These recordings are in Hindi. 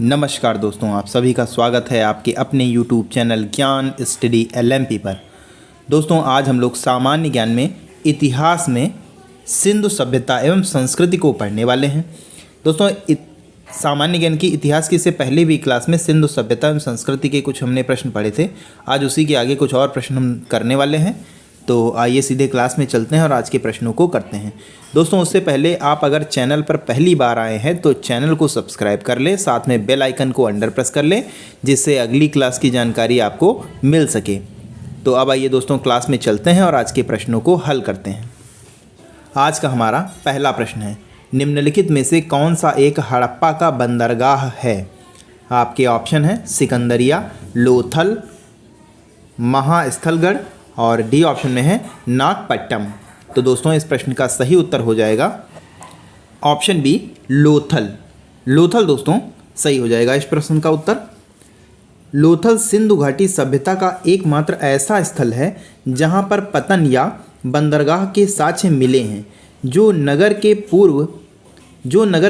नमस्कार दोस्तों, आप सभी का स्वागत है आपके अपने YouTube चैनल ज्ञान स्टडी LMP पर। दोस्तों, आज हम लोग सामान्य ज्ञान में इतिहास में सिंधु सभ्यता एवं संस्कृति को पढ़ने वाले हैं। दोस्तों, सामान्य ज्ञान की इतिहास की से पहले भी क्लास में सिंधु सभ्यता एवं संस्कृति के कुछ हमने प्रश्न पढ़े थे। आज उसी के आगे कुछ और प्रश्न हम करने वाले हैं। तो आइए सीधे क्लास में चलते हैं और आज के प्रश्नों को करते हैं। दोस्तों, उससे पहले आप अगर चैनल पर पहली बार आए हैं तो चैनल को सब्सक्राइब कर लें, साथ में बेल आइकन को अंडर प्रेस कर लें, जिससे अगली क्लास की जानकारी आपको मिल सके। तो अब आइए दोस्तों क्लास में चलते हैं और आज के प्रश्नों को हल करते हैं। आज का हमारा पहला प्रश्न है, निम्नलिखित में से कौन सा एक हड़प्पा का बंदरगाह है? आपके ऑप्शन है सिकंदरिया, लोथल, महास्थलगढ़ और डी ऑप्शन में है नागपट्टम। तो दोस्तों, इस प्रश्न का सही उत्तर हो जाएगा ऑप्शन बी, लोथल। लोथल दोस्तों सही हो जाएगा इस प्रश्न का उत्तर। लोथल सिंधु घाटी सभ्यता का एकमात्र ऐसा स्थल है जहां पर पतन या बंदरगाह के साक्ष्य मिले हैं, जो नगर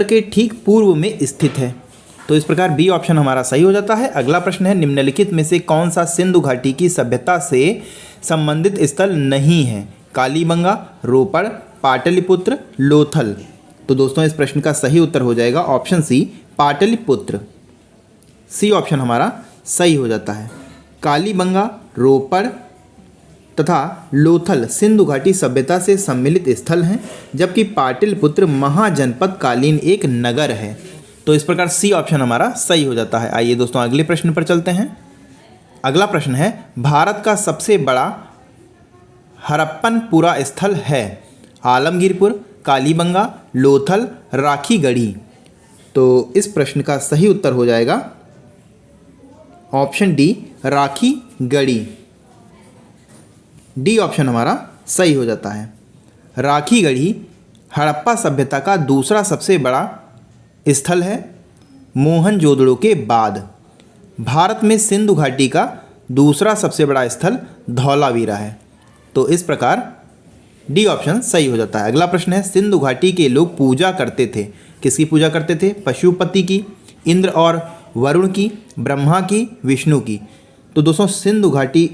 के ठीक पूर्व में स्थित है। तो इस प्रकार बी ऑप्शन हमारा सही हो जाता है। अगला प्रश्न है, निम्नलिखित में से कौन सा सिंधु घाटी की सभ्यता से संबंधित स्थल नहीं है? कालीबंगा, रोपड़, पाटलिपुत्र, लोथल। तो दोस्तों, इस प्रश्न का सही उत्तर हो जाएगा option C, Pataliputra. C option हमारा सही हो जाता है। कालीबंगा, रोपड़ तथा लोथल सिंधु घाटी सभ्यता से सम्मिलित स्थल हैं, जबकि पाटलिपुत्र महाजनपद कालीन एक नगर है। तो इस प्रकार सी ऑप्शन हमारा सही हो जाता है। आइए दोस्तों अगले प्रश्न पर चलते हैं। अगला प्रश्न है, भारत का सबसे बड़ा हड़प्पनपुरा स्थल है? आलमगीरपुर, कालीबंगा, लोथल, राखीगढ़ी। तो इस प्रश्न का सही उत्तर हो जाएगा option D, Rakhigarhi. D option हमारा सही हो जाता है। राखीगढ़ी हड़प्पा सभ्यता का दूसरा सबसे बड़ा स्थल है मोहनजोदड़ो के बाद। भारत में सिंधु घाटी का दूसरा सबसे बड़ा स्थल धौलावीरा है। तो इस प्रकार डी ऑप्शन सही हो जाता है। अगला प्रश्न है, सिंधु घाटी के लोग पूजा करते थे? किसकी पूजा करते थे? पशुपति की, इंद्र और वरुण की, ब्रह्मा की, विष्णु की। तो दोस्तों, सिंधु घाटी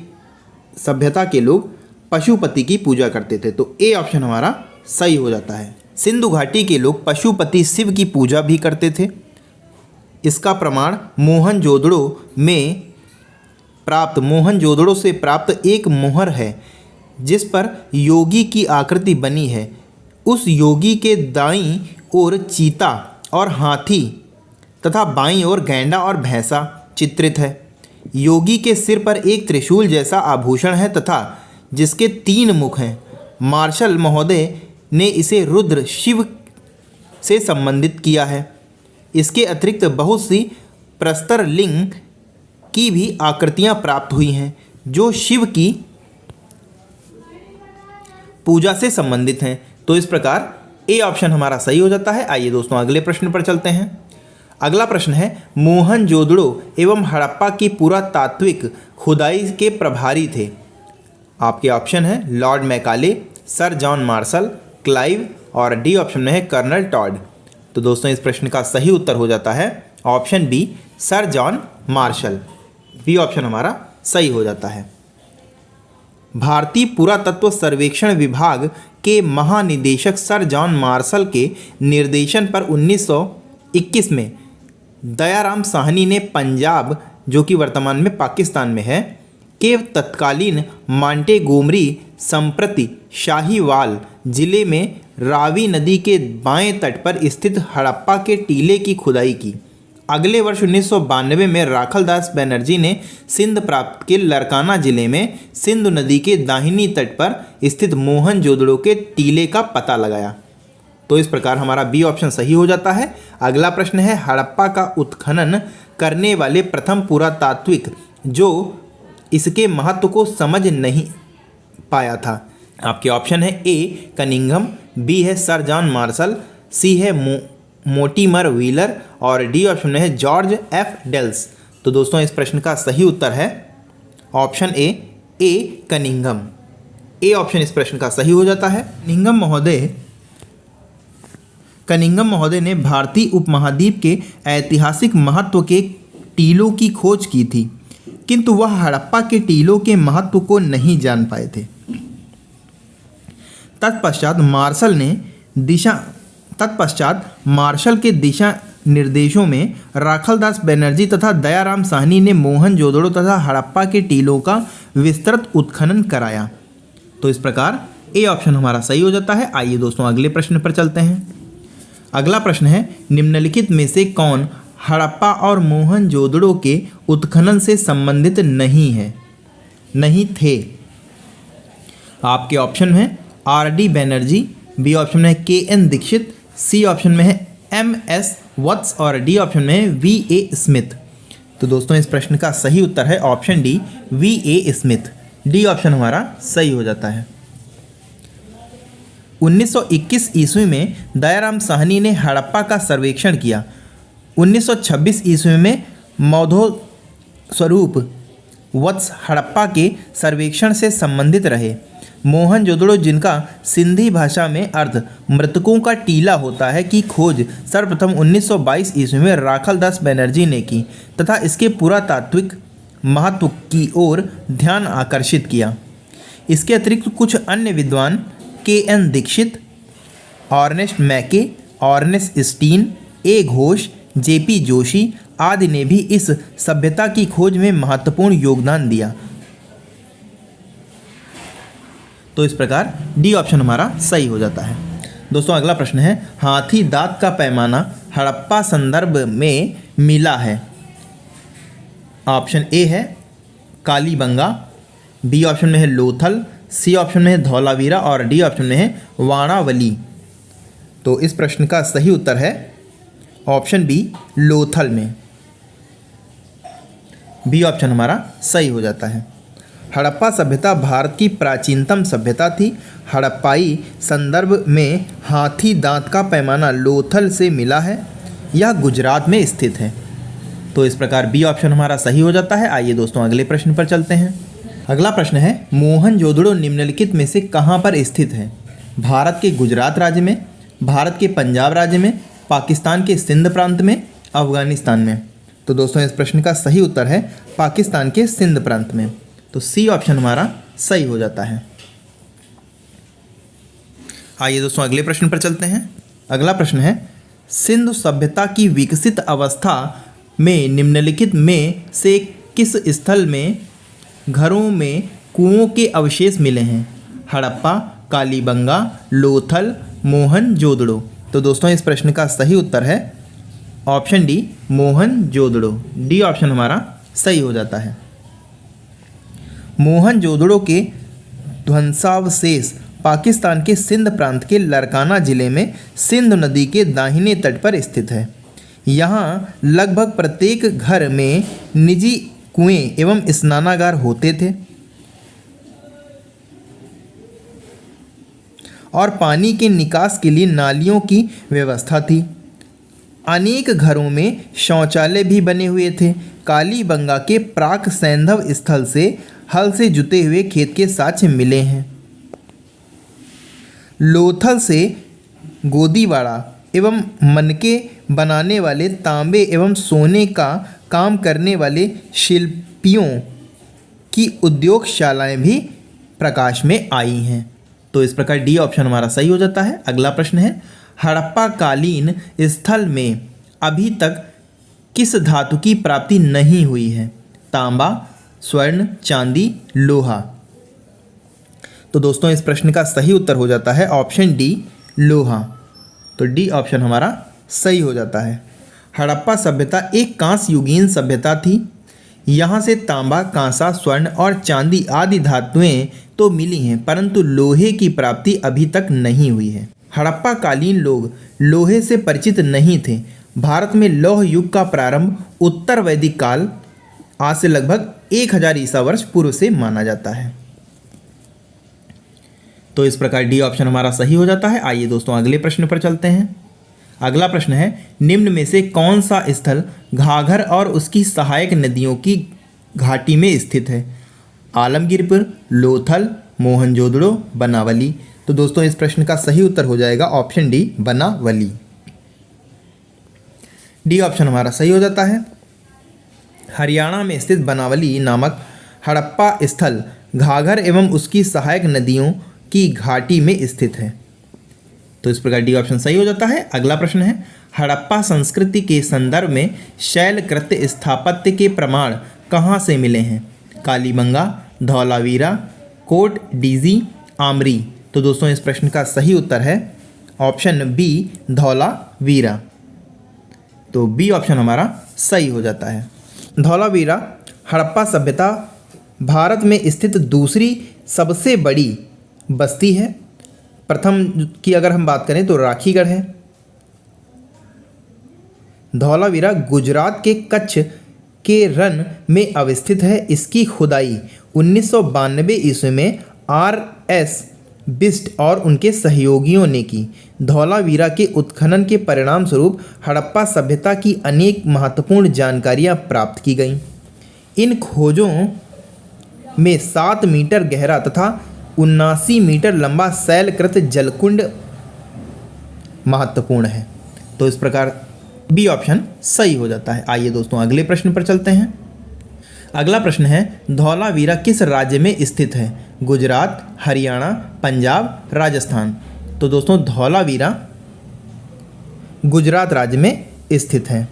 सभ्यता के लोग पशुपति की पूजा करते थे। तो ए ऑप्शन हमारा सही हो जाता है। सिंधु घाटी के लोग पशुपति शिव की पूजा भी करते थे। इसका प्रमाण मोहनजोदड़ो से प्राप्त एक मोहर है, जिस पर योगी की आकृति बनी है। उस योगी के दाईं ओर चीता और हाथी तथा बाईं ओर गैंडा और भैंसा चित्रित है। योगी के सिर पर एक त्रिशूल जैसा आभूषण है तथा जिसके 3 मुख हैं। मार्शल महोदय ने इसे रुद्र शिव से संबंधित किया है। इसके अतिरिक्त बहुत सी प्रस्तर लिंग की भी आकृतियां प्राप्त हुई हैं, जो शिव की पूजा से संबंधित हैं। तो इस प्रकार ए ऑप्शन हमारा सही हो जाता है। आइए दोस्तों अगले प्रश्न पर चलते हैं। अगला प्रश्न है, मोहनजोदड़ो एवं हड़प्पा की पुरातात्विक खुदाई के प्रभारी थे? आपके ऑप्शन है Lord Macaulay, sir John martial, Clive और डी ऑप्शन में है कर्नल टॉड। तो दोस्तों, इस प्रश्न का सही उत्तर हो जाता है option B, sir John Marshall. B option हमारा सही हो जाता है। भारतीय पुरातत्व सर्वेक्षण विभाग के महानिदेशक सर जॉन मार्शल के निर्देशन पर 1921 में दयाराम साहनी ने पंजाब, जो कि वर्तमान में पाकिस्तान में है, के तत्कालीन मांटेगोमरी संप्रति शाहीवाल जिले में रावी नदी के बाएं तट पर स्थित हड़प्पा के टीले की खुदाई की। अगले वर्ष 1992 में राखलदास बनर्जी ने सिंध प्रांत के लरकाना जिले में सिंधु नदी के दाहिनी तट पर स्थित मोहनजोदड़ो के टीले का पता लगाया। तो इस प्रकार हमारा बी ऑप्शन सही हो जाता है। अगला प्रश्न है, हड़प्पा का उत्खनन करने वाले प्रथम पुरातात्विक जो इसके महत्व को समझ नहीं पाया था? आपके ऑप्शन है ए, कनिंघम, बी है सर जॉन मार्शल, सी है मोटिमर व्हीलर और डी ऑप्शन में है जॉर्ज एफ डेल्स। तो दोस्तों, इस प्रश्न का सही उत्तर है option A, Cunningham. A option इस प्रश्न का सही हो जाता है। कनिंघम महोदय कनिंघम महोदय ने भारतीय उपमहाद्वीप के ऐतिहासिक महत्व के टीलों की खोज की थी, किंतु वह हड़प्पा के टीलों के महत्व को नहीं जान पाए थे। तत्पश्चात मार्शल के दिशा निर्देशों में राखलदास बनर्जी तथा दयाराम साहनी ने मोहनजोदड़ो तथा हड़प्पा के टीलों का विस्तृत उत्खनन कराया। तो इस प्रकार ए ऑप्शन हमारा सही हो जाता है। आइए दोस्तों अगले प्रश्न पर चलते हैं। अगला प्रश्न है, निम्नलिखित में से कौन हड़प्पा और मोहनजोदड़ो के उत्खनन से संबंधित नहीं थे? आपके ऑप्शन है आर.डी. बनर्जी, बी ऑप्शन में है के.एन. दीक्षित, सी ऑप्शन में है M.S. वत्स और डी ऑप्शन में है V.A. स्मिथ। तो दोस्तों इस प्रश्न का सही उत्तर है option D, V.A. Smith. D option हमारा सही हो जाता है। 1921 ईस्वी में दयाराम साहनी ने हड़प्पा का सर्वेक्षण किया। 1926 ईस्वी में मधो स्वरूप वत्स हड़प्पा के सर्वेक्षण से संबंधित रहे। मोहनजोदड़ो, जिनका सिंधी भाषा में अर्थ मृतकों का टीला होता है, की खोज सर्वप्रथम 1922 ईस्वी में राखलदास बनर्जी ने की तथा इसके पुरातात्विक महत्व की ओर ध्यान आकर्षित किया। इसके अतिरिक्त कुछ अन्य विद्वान के.एन. दीक्षित, ऑर्नेस्ट मैके, ऑर्नेस्ट स्टीन, ए. घोष, जे.पी. जोशी आदि ने भी इस सभ्यता की खोज में महत्वपूर्ण योगदान दिया। तो इस प्रकार डी ऑप्शन हमारा सही हो जाता है। दोस्तों अगला प्रश्न है, हाथी दांत का पैमाना हड़प्पा संदर्भ में मिला है। ऑप्शन ए है कालीबंगा, बी ऑप्शन में है लोथल, सी ऑप्शन में है धौलावीरा और डी ऑप्शन में है वाणावली। तो इस प्रश्न का सही उत्तर है ऑप्शन बी, लोथल में। बी ऑप्शन हमारा सही हो जाता है। हड़प्पा सभ्यता भारत की प्राचीनतम सभ्यता थी। हड़प्पाई संदर्भ में हाथी दांत का पैमाना लोथल से मिला है। यह गुजरात में स्थित है। तो इस प्रकार बी ऑप्शन हमारा सही हो जाता है। आइए दोस्तों अगले प्रश्न पर चलते हैं। अगला प्रश्न है, मोहनजोदड़ो निम्नलिखित में से कहाँ पर स्थित है? भारत के गुजरात राज्य में, भारत के पंजाब राज्य में, पाकिस्तान के सिंध प्रांत में, अफगानिस्तान में। तो दोस्तों इस प्रश्न का सही उत्तर है पाकिस्तान के सिंध प्रांत में। तो सी ऑप्शन हमारा सही हो जाता है। आइए दोस्तों अगले प्रश्न पर चलते हैं। अगला प्रश्न है, सिंधु सभ्यता की विकसित अवस्था में निम्नलिखित में से किस स्थल में घरों में कुओं के अवशेष मिले हैं? हड़प्पा, कालीबंगा, लोथल, मोहनजोदड़ो। तो दोस्तों इस प्रश्न का सही उत्तर है option D, Mohenjodaro. D option हमारा सही हो जाता है। मोहनजोदड़ो के ध्वंसावशेष पाकिस्तान के सिंध प्रांत के लरकाना जिले में सिंधु नदी के दाहिने तट पर स्थित है। यहाँ लगभग प्रत्येक घर में निजी कुएं एवं स्नानागार होते थे और पानी के निकास के लिए नालियों की व्यवस्था थी। अनेक घरों में शौचालय भी बने हुए थे। कालीबंगा के प्राक सैंधव स्थल से हल से जुते हुए खेत के साक्ष्य मिले हैं। लोथल से गोदीवाड़ा एवं मनके बनाने वाले, तांबे एवं सोने का काम करने वाले शिल्पियों की उद्योगशालाएं भी प्रकाश में आई हैं। तो इस प्रकार डी ऑप्शन हमारा सही हो जाता है। अगला प्रश्न है, हड़प्पा कालीन स्थल में अभी तक किस धातु की प्राप्ति नहीं हुई है? तांबा, स्वर्ण, चांदी, लोहा। तो दोस्तों इस प्रश्न का सही उत्तर हो जाता है ऑप्शन डी, लोहा। तो डी ऑप्शन हमारा सही हो जाता है। हड़प्पा सभ्यता एक कांस्य युगीन सभ्यता थी। यहाँ से तांबा, कांसा, स्वर्ण और चांदी आदि धातुएं तो मिली हैं, परंतु लोहे की प्राप्ति अभी तक नहीं हुई है। हड़प्पा कालीन लोग लोहे से परिचित नहीं थे। भारत में लौह युग का प्रारंभ उत्तर वैदिक काल, आज से लगभग 1000 ईसा वर्ष पूर्व से माना जाता है। तो इस प्रकार डी ऑप्शन हमारा सही हो जाता है। आइए दोस्तों अगले प्रश्न पर चलते हैं। अगला प्रश्न है, निम्न में से कौन सा स्थल घाघर और उसकी सहायक नदियों की घाटी में स्थित है? आलमगीरपुर, लोथल, मोहनजोदड़ो, बनावली। तो दोस्तों इस प्रश्न का सही उत्तर हो जाएगा ऑप्शन डी, बनावली। डी ऑप्शन हमारा सही हो जाता है। हरियाणा में स्थित बनावली नामक हड़प्पा स्थल घाघर एवं उसकी सहायक नदियों की घाटी में स्थित है। तो इस प्रकार डी ऑप्शन सही हो जाता है। अगला प्रश्न है, हड़प्पा संस्कृति के संदर्भ में शैलकृत स्थापत्य के प्रमाण कहाँ से मिले हैं? कालीबंगा, धौलावीरा, कोट डीजी, आमरी। तो दोस्तों इस प्रश्न का सही उत्तर है ऑप्शन बी, धौलावीरा। तो बी ऑप्शन हमारा सही हो जाता है। धौलावीरा हड़प्पा सभ्यता भारत में स्थित दूसरी सबसे बड़ी बस्ती है। प्रथम की अगर हम बात करें तो राखीगढ़ है। धौलावीरा गुजरात के कच्छ के रन में अवस्थित है। इसकी खुदाई 1992 ईस्वी में आर.एस. बिस्ट और उनके सहयोगियों ने की। धौलावीरा के उत्खनन के परिणाम स्वरूप हड़प्पा सभ्यता की अनेक महत्वपूर्ण जानकारियां प्राप्त की गईं। इन खोजों में 7 मीटर गहरा तथा 79 मीटर लंबा शैलकृत जलकुंड महत्वपूर्ण है। तो इस प्रकार बी ऑप्शन सही हो जाता है। आइए दोस्तों अगले प्रश्न पर चलते हैं। अगला प्रश्न है, धौलावीरा किस राज्य में स्थित है? गुजरात, हरियाणा, पंजाब, राजस्थान। तो दोस्तों धौलावीरा गुजरात राज्य में स्थित है।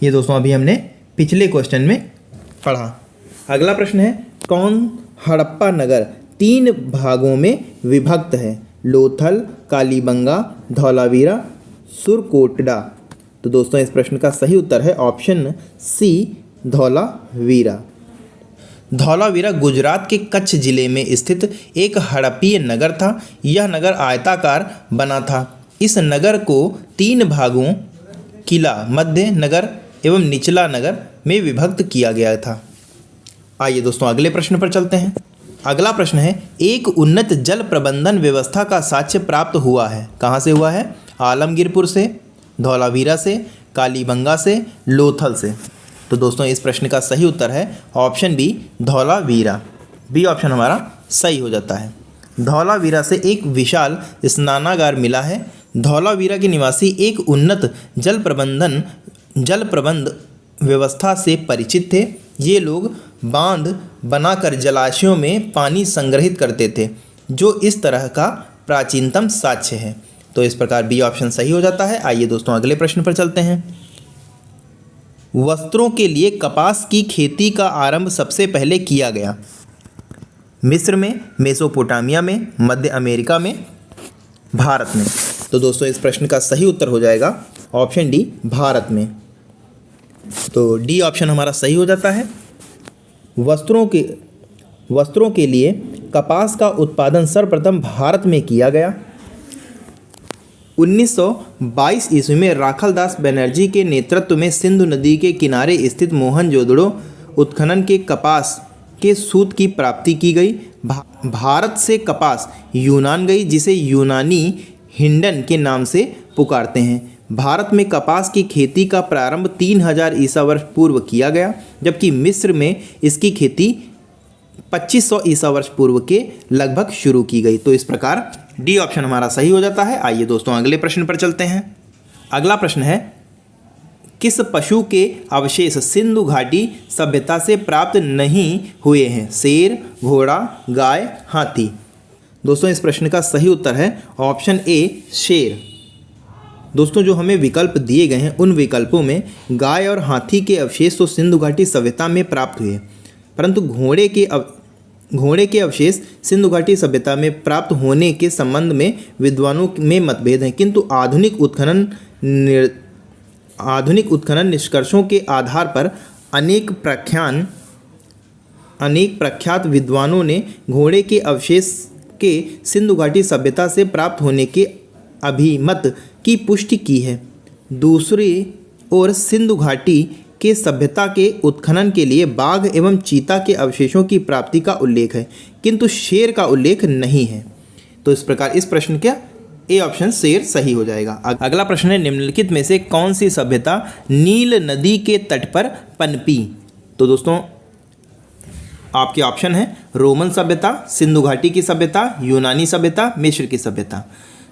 ये दोस्तों अभी हमने पिछले क्वेश्चन में पढ़ा। अगला प्रश्न है, कौन हड़प्पा नगर 3 भागों में विभक्त है? लोथल, कालीबंगा, धौलावीरा, सुरकोटड़ा। तो दोस्तों इस प्रश्न का सही उत्तर है ऑप्शन सी, धौलावीरा। धौलावीरा गुजरात के कच्छ जिले में स्थित एक हड़प्पीय नगर था। यह नगर आयताकार बना था। इस नगर को 3 भागों किला, मध्य नगर एवं निचला नगर में विभक्त किया गया था। आइए दोस्तों अगले प्रश्न पर चलते हैं। अगला प्रश्न है, एक उन्नत जल प्रबंधन व्यवस्था का साक्ष्य प्राप्त हुआ है। कहाँ से हुआ है? आलमगीरपुर से, धौलावीरा से, कालीबंगा से, लोथल से। तो दोस्तों इस प्रश्न का सही उत्तर है option B, Dholavira. B option हमारा सही हो जाता है। धौलावीरा से एक विशाल स्नानागार मिला है। धौलावीरा के निवासी एक उन्नत जल प्रबंध व्यवस्था से परिचित थे। ये लोग बांध बनाकर जलाशयों में पानी संग्रहित करते थे, जो इस तरह का प्राचीनतम साक्ष्य है। तो इस प्रकार बी ऑप्शन सही हो जाता है। आइए दोस्तों अगले प्रश्न पर चलते हैं। वस्त्रों के लिए कपास की खेती का आरंभ सबसे पहले किया गया? मिस्र में, मेसोपोटामिया में, मध्य अमेरिका में, भारत में। तो दोस्तों इस प्रश्न का सही उत्तर हो जाएगा ऑप्शन डी, भारत में। तो डी ऑप्शन हमारा सही हो जाता है। वस्त्रों के लिए कपास का उत्पादन सर्वप्रथम भारत में किया गया। 1922 ईस्वी में राखलदास बनर्जी के नेतृत्व में सिंधु नदी के किनारे स्थित मोहनजोदड़ो उत्खनन के कपास के सूत की प्राप्ति की गई। भारत से कपास यूनान गई, जिसे यूनानी हिंडन के नाम से पुकारते हैं। भारत में कपास की खेती का प्रारंभ 3000 ईसा वर्ष पूर्व किया गया, जबकि मिस्र में इसकी खेती 2500 ईसा वर्ष पूर्व के लगभग शुरू की गई। तो इस प्रकार डी ऑप्शन हमारा सही हो जाता है। आइए दोस्तों अगले प्रश्न पर चलते हैं। अगला प्रश्न है, किस पशु के अवशेष सिंधु घाटी सभ्यता से प्राप्त नहीं हुए हैं? शेर, घोड़ा, गाय, हाथी। दोस्तों इस प्रश्न का सही उत्तर है ऑप्शन ए, शेर। दोस्तों जो हमें विकल्प दिए गए हैं उन विकल्पों में गाय और हाथी के अवशेष तो सिंधु घाटी सभ्यता में प्राप्त हुए, परंतु घोड़े के अवशेष सिंधु घाटी सभ्यता में प्राप्त होने के संबंध में विद्वानों में मतभेद हैं। किंतु आधुनिक उत्खनन निष्कर्षों के आधार पर अनेक प्रख्यात विद्वानों ने घोड़े के अवशेष के सिंधु घाटी सभ्यता से प्राप्त होने के अभिमत की पुष्टि की है। दूसरी ओर सिंधु घाटी के सभ्यता के उत्खनन के लिए बाघ एवं चीता के अवशेषों की प्राप्ति का उल्लेख है, किंतु शेर का उल्लेख नहीं है। तो इस प्रकार इस प्रश्न का ए ऑप्शन शेर सही हो जाएगा। अगला प्रश्न है, निम्नलिखित में से कौन सी सभ्यता नील नदी के तट पर पनपी? तो दोस्तों आपके ऑप्शन है रोमन सभ्यता, सिंधु घाटी की सभ्यता, यूनानी सभ्यता, मिस्र की सभ्यता।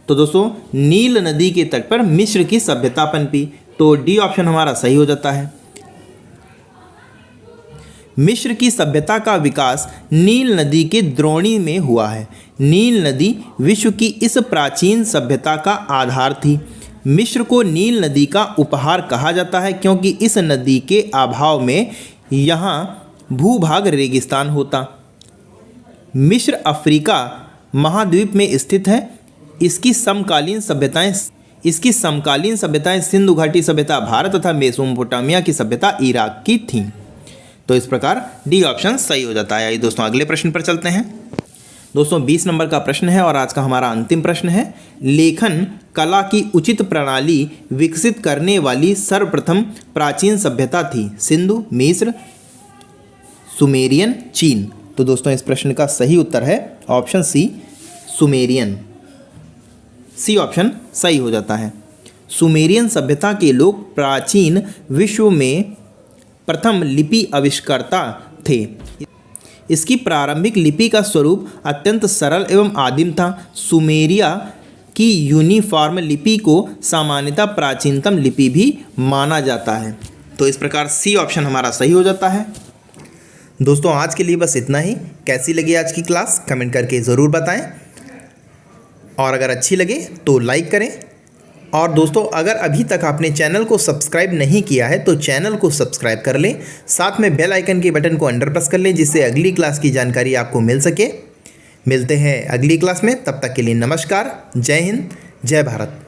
तो दोस्तों नील नदी के तट पर मिस्र की सभ्यता पनपी। तो डी ऑप्शन हमारा सही हो जाता है। मिस्र की सभ्यता का विकास नील नदी के द्रोणी में हुआ है। नील नदी विश्व की इस प्राचीन सभ्यता का आधार थी। मिस्र को नील नदी का उपहार कहा जाता है क्योंकि इस नदी के अभाव में यहाँ भूभाग रेगिस्तान होता। मिस्र अफ्रीका महाद्वीप में स्थित है। इसकी समकालीन सभ्यताएं सिंधु घाटी सभ्यता भारत तथा मेसोपोटामिया की सभ्यता इराक की थीं। तो इस प्रकार डी ऑप्शन सही हो जाता है। आइए दोस्तों अगले प्रश्न पर चलते हैं। दोस्तों 20 नंबर का प्रश्न है और आज का हमारा अंतिम प्रश्न है। लेखन कला की उचित प्रणाली विकसित करने वाली सर्वप्रथम प्राचीन सभ्यता थी। सिंधु, मिस्र, सुमेरियन, चीन। तो दोस्तों इस प्रश्न का सही उत्तर है option C, Sumerian. C option सही हो जाता है। सुमेरियन सभ्यता के लोग प्राचीन विश्व में प्रथम लिपि आविष्कर्ता थे। इसकी प्रारंभिक लिपि का स्वरूप अत्यंत सरल एवं आदिम था। सुमेरिया की यूनिफॉर्म लिपि को सामान्यतः प्राचीनतम लिपि भी माना जाता है। तो इस प्रकार सी ऑप्शन हमारा सही हो जाता है। दोस्तों आज के लिए बस इतना ही। कैसी लगी आज की क्लास कमेंट करके ज़रूर बताएं और अगर अच्छी लगे तो लाइक करें। और दोस्तों अगर अभी तक आपने चैनल को सब्सक्राइब नहीं किया है तो चैनल को सब्सक्राइब कर लें, साथ में बेल आइकन के बटन को अंडर प्रेस कर लें जिससे अगली क्लास की जानकारी आपको मिल सके। मिलते हैं अगली क्लास में, तब तक के लिए नमस्कार। जय हिंद, जय भारत।